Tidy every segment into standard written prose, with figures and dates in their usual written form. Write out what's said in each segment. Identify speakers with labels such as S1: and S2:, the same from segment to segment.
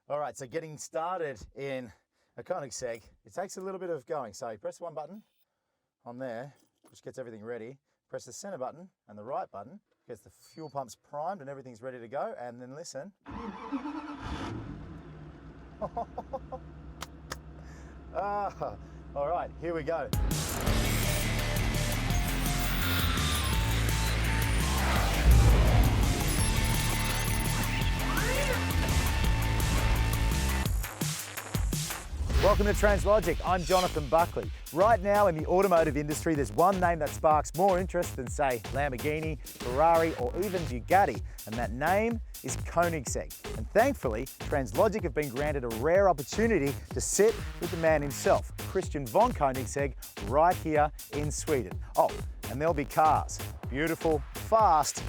S1: All right, so getting started in a Koenigsegg, it takes a little bit of going. So you press one button on there, which gets everything ready. Press the center button and the right button, gets the fuel pumps primed and everything's ready to go. And then listen. All right, here we go. Welcome to Translogic. I'm Jonathon Buckley. Right now in the automotive industry, there's one name that sparks more interest than, say, Lamborghini, Ferrari, or even Bugatti, and that name is Koenigsegg. And thankfully, Translogic have been granted a rare opportunity to sit with the man himself, Christian von Koenigsegg, right here in Sweden. Oh, and there'll be cars. Beautiful, fast,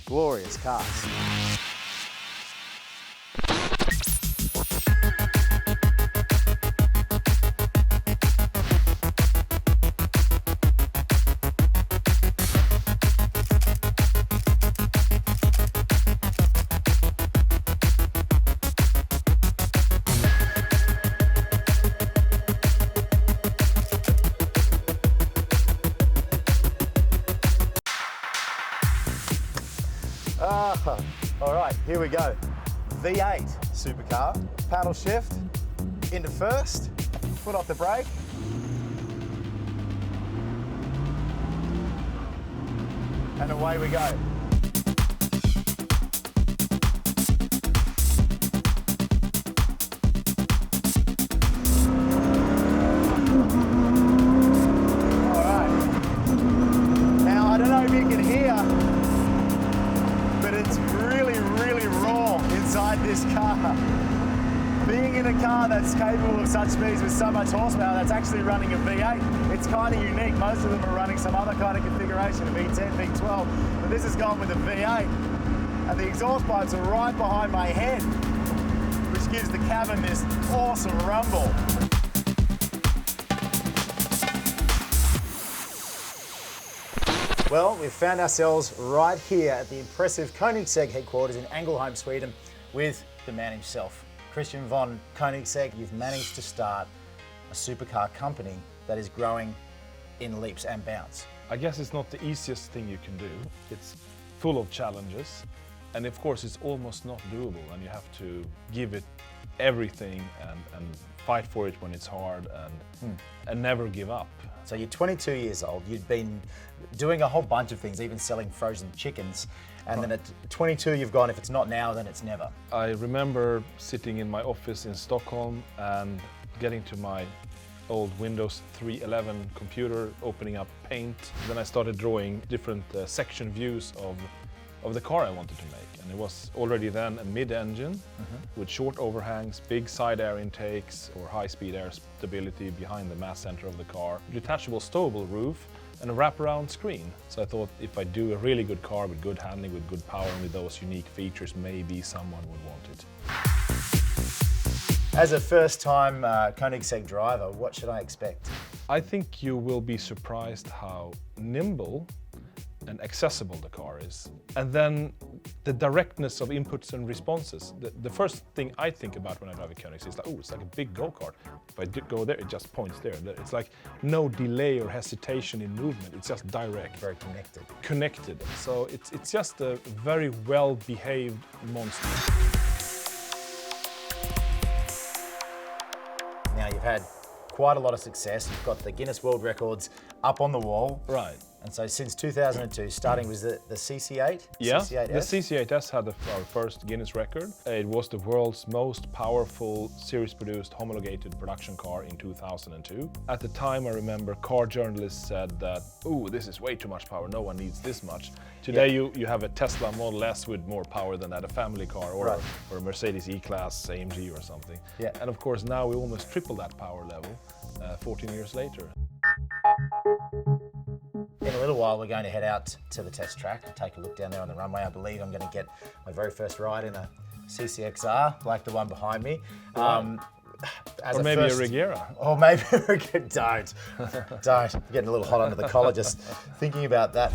S1: glorious cars. All right, here we go. V8 supercar, paddle shift, into first, foot off the brake. And away we go. All right. Now, I don't know if you can hear, but it's really, really raw inside this car. Being in a car that's capable of such speeds with so much horsepower that's actually running a V8, it's kind of unique. Most of them are running some other kind of configuration, a V10, V12, but this has gone with a V8. And the exhaust pipes are right behind my head, which gives the cabin this awesome rumble. Well, we've found ourselves right here at the impressive Koenigsegg headquarters in Ängelholm, Sweden, with the man himself, Christian von Koenigsegg. You've managed to start a supercar company that is growing in leaps and bounds.
S2: I guess it's not the easiest thing you can do. It's full of challenges, and of course it's almost not doable, and you have to give it everything and fight for it when it's hard and never give up.
S1: So you're 22 years old, you've been doing a whole bunch of things, even selling frozen chickens, and then at 22 you've gone, if it's not now, then it's never.
S2: I remember sitting in my office in Stockholm and getting to my old Windows 3.11 computer, opening up Paint. Then I started drawing different section views of the car I wanted to make. And it was already then a mid-engine with short overhangs, big side air intakes or high-speed air stability behind the mass center of the car, detachable stowable roof, and a wraparound screen. So I thought if I do a really good car with good handling, with good power, and with those unique features, maybe someone would want it.
S1: As a first-time Koenigsegg driver, what should I expect?
S2: I think you will be surprised how nimble and accessible the car is. And then the directness of inputs and responses. The first thing I think about when I drive a Koenigsegg is like, oh, it's like a big go-kart. If I go there, it just points there. It's like no delay or hesitation in movement. It's just direct.
S1: Very connected.
S2: Connected. So it's just a very well-behaved monster.
S1: Now you've had quite a lot of success. You've got the Guinness World Records up on the wall.
S2: Right.
S1: And so since 2002, starting with the CC8?
S2: Yeah,
S1: CC8S?
S2: the CC8S had our first Guinness record. It was the world's most powerful series-produced homologated production car in 2002. At the time, I remember car journalists said that, ooh, this is way too much power, no one needs this much. Today you have a Tesla Model S with more power than that, a family car, or a Mercedes E-Class AMG or something.
S1: Yeah.
S2: And of course now we almost triple that power level 14 years later.
S1: In a little while, we're going to head out to the test track, take a look down there on the runway. I believe I'm going to get my very first ride in a CCXR, like the one behind me.
S2: Or maybe a Regera.
S1: Or maybe a Regera. Don't. I'm getting a little hot under the collar just thinking about that.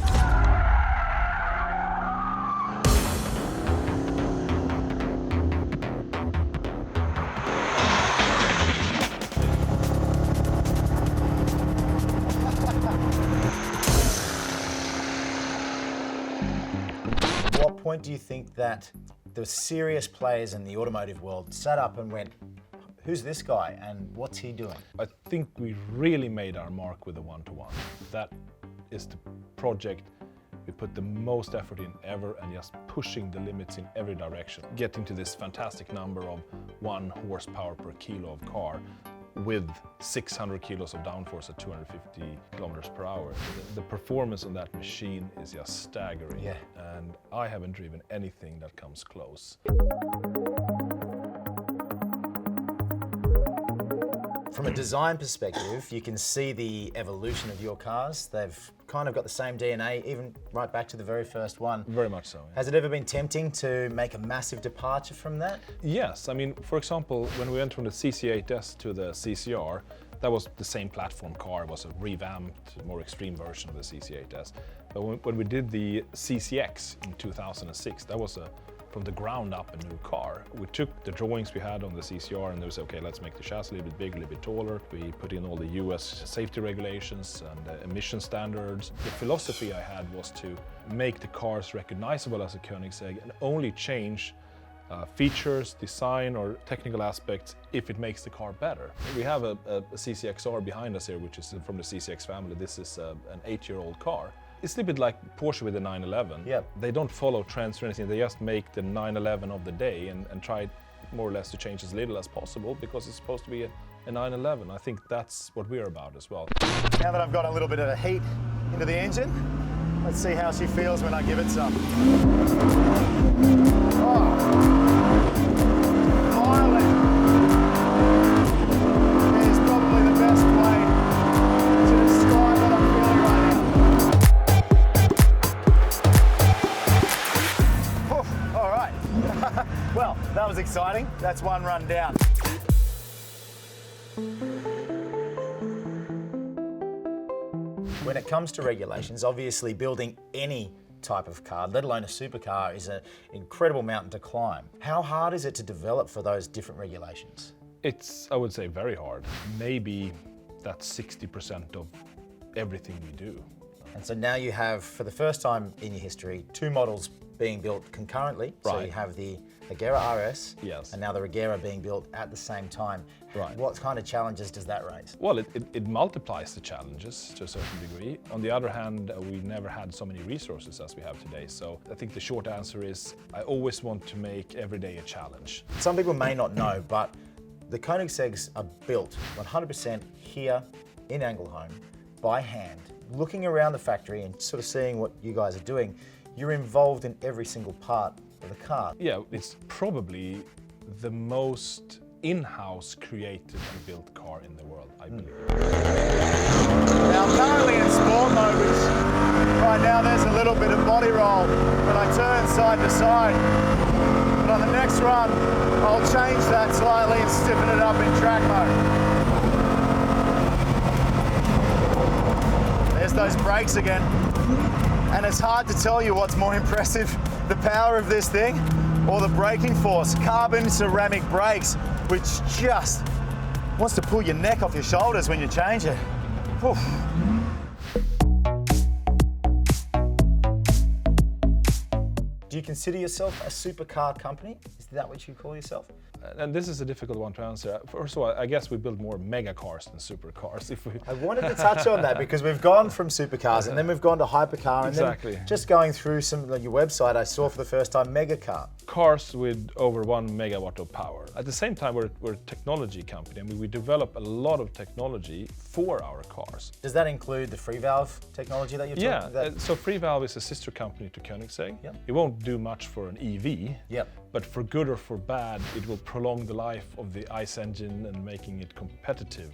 S3: point do you think that the serious players in the automotive world sat up and went, who's this guy and what's he doing?
S2: I think we really made our mark with the one-to-one. That is the project we put the most effort in ever, and just pushing the limits in every direction. Getting to this fantastic number of 1 horsepower per kilo of car with 600 kilos of downforce at 250 kilometers per hour. The performance on that machine is just staggering.
S3: Yeah.
S2: And I haven't driven anything that comes close.
S3: From a design perspective, you can see the evolution of your cars. They've kind of got the same DNA, even right back to the very first one.
S2: Very much so. Yeah.
S3: Has it ever been tempting to make a massive departure from that?
S2: Yes, I mean, for example, when we went from the CC8S to the CCR, that was the same platform car. It was a revamped, more extreme version of the CC8S. But when we did the CCX in 2006, that was from the ground up a new car. We took the drawings we had on the CCR and they said, okay, let's make the chassis a little bit bigger, a little bit taller. We put in all the US safety regulations and emission standards. The philosophy I had was to make the cars recognizable as a Koenigsegg and only change features, design or technical aspects if it makes the car better. We have a CCXR behind us here, which is from the CCX family. This is an 8-year-old car. It's a little bit like Porsche with the 911.
S3: Yep.
S2: They don't follow trends or anything, they just make the 911 of the day and try more or less to change as little as possible because it's supposed to be a 911. I think that's what we're about as well.
S1: Now that I've got a little bit of heat into the engine, let's see how she feels when I give it some. Oh. Violent. It is probably the best way to describe what I'm feeling right now. All right. Well, that was exciting. That's one run down.
S3: When it comes to regulations, obviously building any type of car, let alone a supercar, is an incredible mountain to climb. How hard is it to develop for those different regulations?
S2: It's, I would say, very hard. Maybe that's 60% of everything we do.
S3: And so now you have, for the first time in your history, 2 models being built concurrently. So
S2: Right.
S3: you have the Regera RS,
S2: Yes.
S3: and now the Rigera being built at the same time.
S2: Right.
S3: What kind of challenges does that raise?
S2: Well, it multiplies the challenges to a certain degree. On the other hand, we never had so many resources as we have today. So I think the short answer is I always want to make every day a challenge.
S3: Some people may not know, but the Koenigsegg's are built 100% here in Angleholm by hand. Looking around the factory and sort of seeing what you guys are doing, you're involved in every single part of the car.
S2: Yeah, it's probably the most in-house created and built car in the world, I believe.
S1: Now I'm currently in sport mode, which right now there's a little bit of body roll when I turn side to side. But on the next run, I'll change that slightly and stiffen it up in track mode. There's those brakes again. And it's hard to tell you what's more impressive, the power of this thing or the braking force. Carbon ceramic brakes, which just wants to pull your neck off your shoulders when you change it. Whew.
S3: Do you consider yourself a supercar company? Is that what you call yourself?
S2: And this is a difficult one to answer. First of all, I guess we build more mega cars than supercars.
S3: I wanted to touch on that because we've gone from supercars and then we've gone to hypercar and
S2: Exactly.
S3: then just going through some of your website, I saw for the first time megacar.
S2: Cars with over 1 megawatt of power. At the same time, we're a technology company. I mean, we develop a lot of technology for our cars.
S3: Does that include the Freevalve technology that you're talking about?
S2: So Freevalve is a sister company to Koenigsegg.
S3: Yep.
S2: It won't do much for an EV,
S3: Yep.
S2: but for good or for bad, it will prolong the life of the ICE engine and making it competitive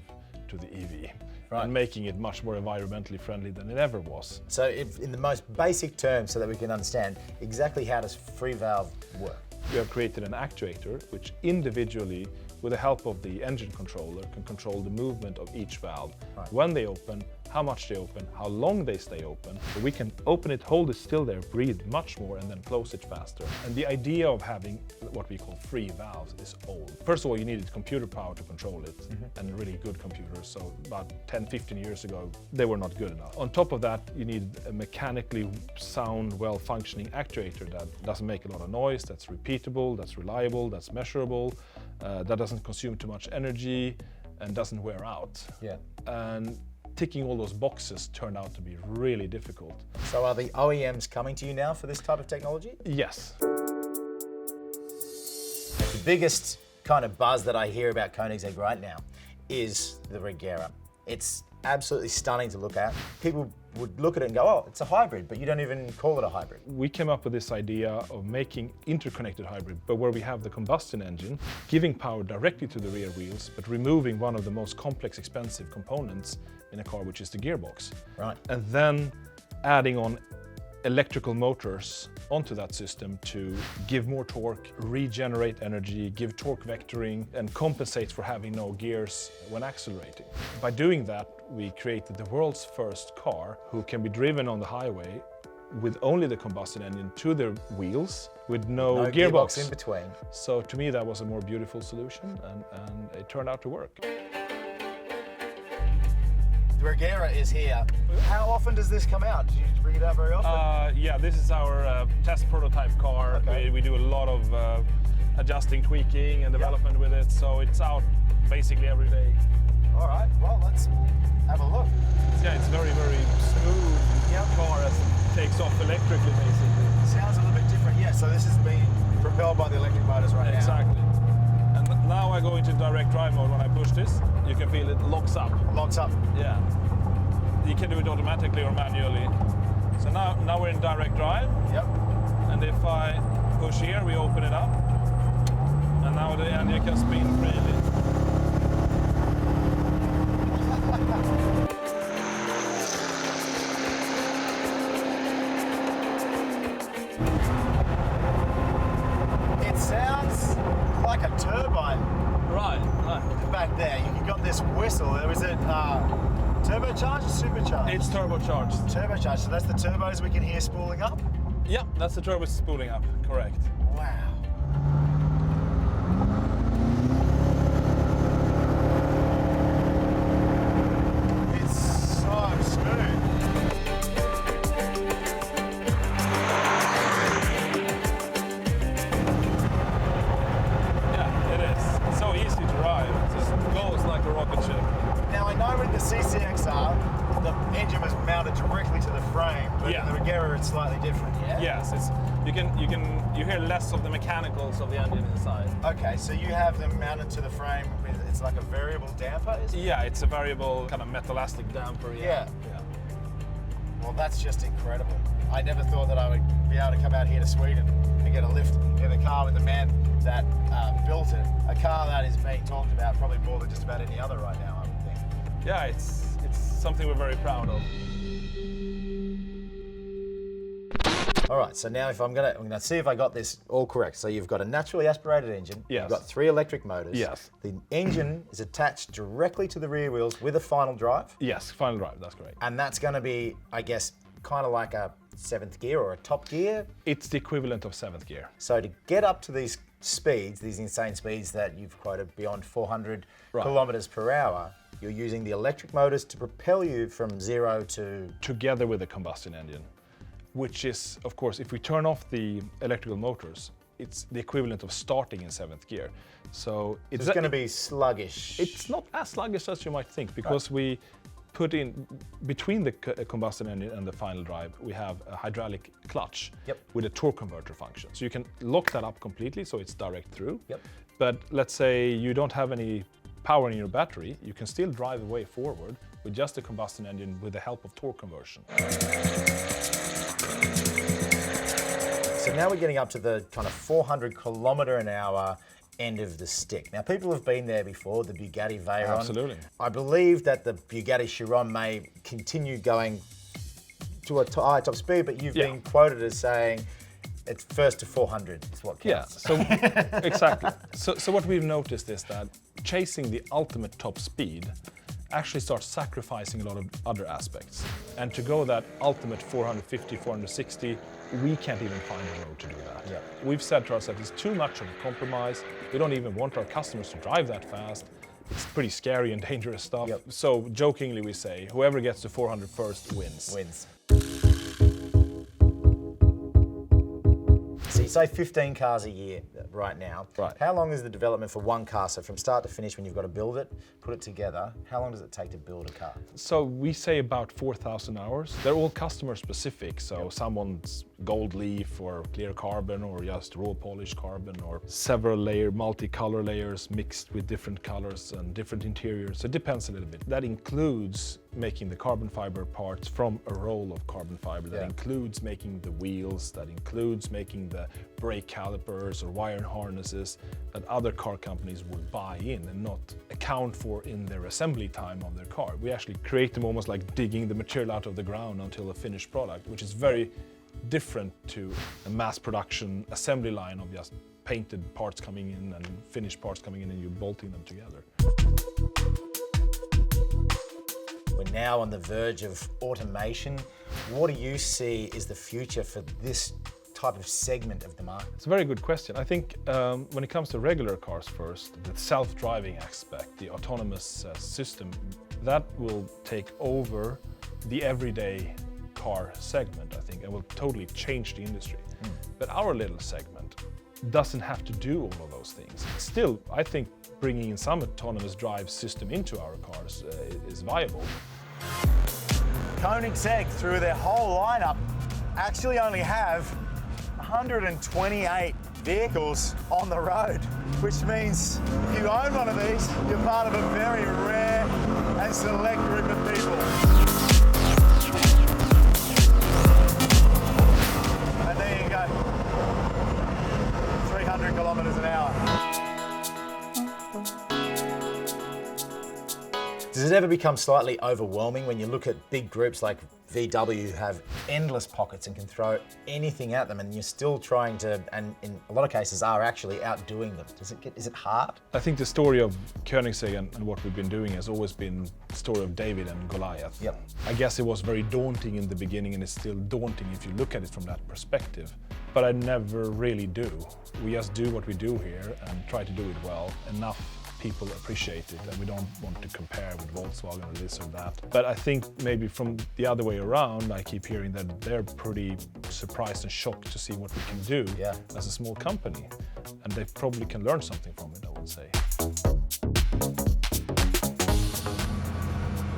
S2: to the EV.
S3: Right.
S2: And making it much more environmentally friendly than it ever was.
S3: So if, in the most basic terms so that we can understand, exactly how does Freevalve work?
S2: We have created an actuator which individually, with the help of the engine controller, can control the movement of each valve,
S3: Right.
S2: when they open, how much they open, how long they stay open. So we can open it, hold it still there, breathe much more, and then close it faster. And the idea of having what we call free valves is old. First of all, you needed computer power to control it, and really good computers. So about 10, 15 years ago, they were not good enough. On top of that, you need a mechanically sound, well-functioning actuator that doesn't make a lot of noise, that's repeatable, that's reliable, that's measurable, that doesn't consume too much energy, and doesn't wear out.
S3: Yeah.
S2: And ticking all those boxes turned out to be really difficult.
S3: So are the OEMs coming to you now for this type of technology?
S2: Yes.
S3: The biggest kind of buzz that I hear about Koenigsegg right now is the Regera. It's absolutely stunning to look at. People would look at it and go, oh, it's a hybrid, but you don't even call it a hybrid.
S2: We came up with this idea of making interconnected hybrid, but where we have the combustion engine, giving power directly to the rear wheels, but removing one of the most complex, expensive components in a car, which is the gearbox.
S3: Right.
S2: And then adding on electrical motors onto that system to give more torque, regenerate energy, give torque vectoring, and compensate for having no gears when accelerating. By doing that, we created the world's first car who can be driven on the highway with only the combustion engine to the wheels with no gearbox
S3: in between.
S2: So to me, that was a more beautiful solution, and it turned out to work.
S3: The Regera is here. How often does this come out? Do you bring it out very often?
S2: Yeah, this is our test prototype car.
S3: Okay.
S2: We do a lot of adjusting, tweaking, and development with it, so it's out basically every day.
S3: All right, well, let's have a look.
S2: Yeah, it's very, very smooth car as it takes off electrically, basically.
S3: Sounds a little bit different. Yeah, so this is being propelled by the electric motors right now.
S2: Exactly. And now I go into direct drive mode. When I push this, you can feel it locks up.
S3: Locks up.
S2: Yeah. You can do it automatically or manually. So now we're in direct drive.
S3: Yep.
S2: And if I push here, we open it up. And now the engine can spin freely.
S3: It sounds like a turbine.
S2: Right.
S3: Back there, you got this whistle. Was it turbocharged or supercharged?
S2: It's turbocharged.
S3: Turbocharged, so that's the turbos we can hear spooling up?
S2: Yeah, that's the turbo spooling up, correct.
S3: Wow. It's so smooth.
S2: Yeah, it is. It's so easy to ride. It just goes like a rocket ship.
S3: Now I know with the CCXR, the engine was mounted directly to the frame, but
S2: Yeah.
S3: in the Regera it's slightly different, yeah?
S2: Yes, you hear less of the mechanicals of the engine inside.
S3: Okay, so you have them mounted to the frame with, it's like a variable damper, is it?
S2: Yeah, it's a variable kind of metallastic damper.
S3: Yeah. Well, that's just incredible. I never thought that I would be able to come out here to Sweden and get a lift in the car with the man that built it. A car that is being talked about probably more than just about any other right now, I would think.
S2: Yeah, it's something we're very proud of.
S3: All right, so now I'm gonna see if I got this all correct. So you've got a naturally aspirated engine.
S2: Yes.
S3: You've got 3 electric motors.
S2: Yes.
S3: The engine is attached directly to the rear wheels with a final drive.
S2: Yes, final drive, that's correct.
S3: And that's gonna be, I guess, kind of like a 7th gear or a top gear.
S2: It's the equivalent of 7th gear.
S3: So to get up to these speeds, these insane speeds that you've quoted beyond 400
S2: Right.
S3: kilometers per hour, you're using the electric motors to propel you from 0 to...
S2: Together with the combustion engine, which is, of course, if we turn off the electrical motors, it's the equivalent of starting in 7th gear. So
S3: It's going to be sluggish.
S2: It's not as sluggish as you might think, because we put in, between the combustion engine and the final drive, we have a hydraulic clutch with a torque converter function. So you can lock that up completely, so it's direct through. But let's say you don't have any power in your battery, you can still drive the way forward with just a combustion engine with the help of torque conversion.
S3: So now we're getting up to the kind of 400 kilometer an hour end of the stick. Now people have been there before, the Bugatti Veyron.
S2: Absolutely.
S3: I believe that the Bugatti Chiron may continue going to a high top speed, but you've been quoted as saying it's first to 400 is what counts.
S2: So exactly. So what we've noticed is that chasing the ultimate top speed actually start sacrificing a lot of other aspects. And to go that ultimate 450, 460, we can't even find a road to do that.
S3: Yeah.
S2: We've said to ourselves, it's too much of a compromise. We don't even want our customers to drive that fast. It's pretty scary and dangerous stuff.
S3: Yep.
S2: So jokingly we say, whoever gets to 400 first wins.
S3: So you say 15 cars a year right now.
S2: Right.
S3: How long is the development for one car? So from start to finish, when you've got to build it, put it together, how long does it take to build a car?
S2: So we say about 4,000 hours. They're all customer specific. So someone's gold leaf or clear carbon or just raw polished carbon or several layer, multi-color layers mixed with different colors and different interiors. So it depends a little bit. That includes making the carbon fiber parts from a roll of carbon fiber. That includes making the wheels, that includes making the brake calipers or wire harnesses that other car companies would buy in and not account for in their assembly time of their car. We actually create them almost like digging the material out of the ground until a finished product, which is very different to a mass production assembly line of just painted parts coming in and finished parts coming in and you're bolting them together.
S3: We're now on the verge of automation. What do you see is the future for this type of segment of the market?
S2: It's a very good question. I think when it comes to regular cars first, the self-driving aspect, the autonomous system, that will take over the everyday car segment, I think, and will totally change the industry. But our little segment doesn't have to do all of those things. Still, I think bringing in some autonomous drive system into our cars is viable.
S1: Koenigsegg, through their whole lineup, actually only have 128 vehicles on the road, which means if you own one of these, you're part of a very rare and select group of people. And there you go, 300 kilometers an hour.
S3: Does it ever become slightly overwhelming when you look at big groups like VW who have endless pockets and can throw anything at them, and you're still trying to, and in a lot of cases are actually outdoing them? Is it hard?
S2: I think the story of Koenigsegg and what we've been doing has always been the story of David and Goliath.
S3: Yep.
S2: I guess it was very daunting in the beginning and it's still daunting if you look at it from that perspective. But I never really do. We just do what we do here and try to do it well. Enough people appreciate it and we don't want to compare with Volkswagen or this or that. But I think maybe from the other way around, I keep hearing that they're pretty surprised and shocked to see what we can do as a small company. And they probably can learn something from it, I would say.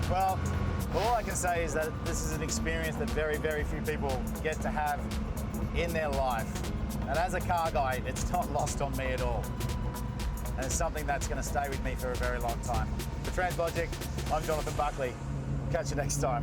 S1: Well, all I can say is that this is an experience that very, very few people get to have in their life. And as a car guy, it's not lost on me at all. And it's something that's going to stay with me for a very long time. For Translogic, I'm Jonathon Buckley. Catch you next time.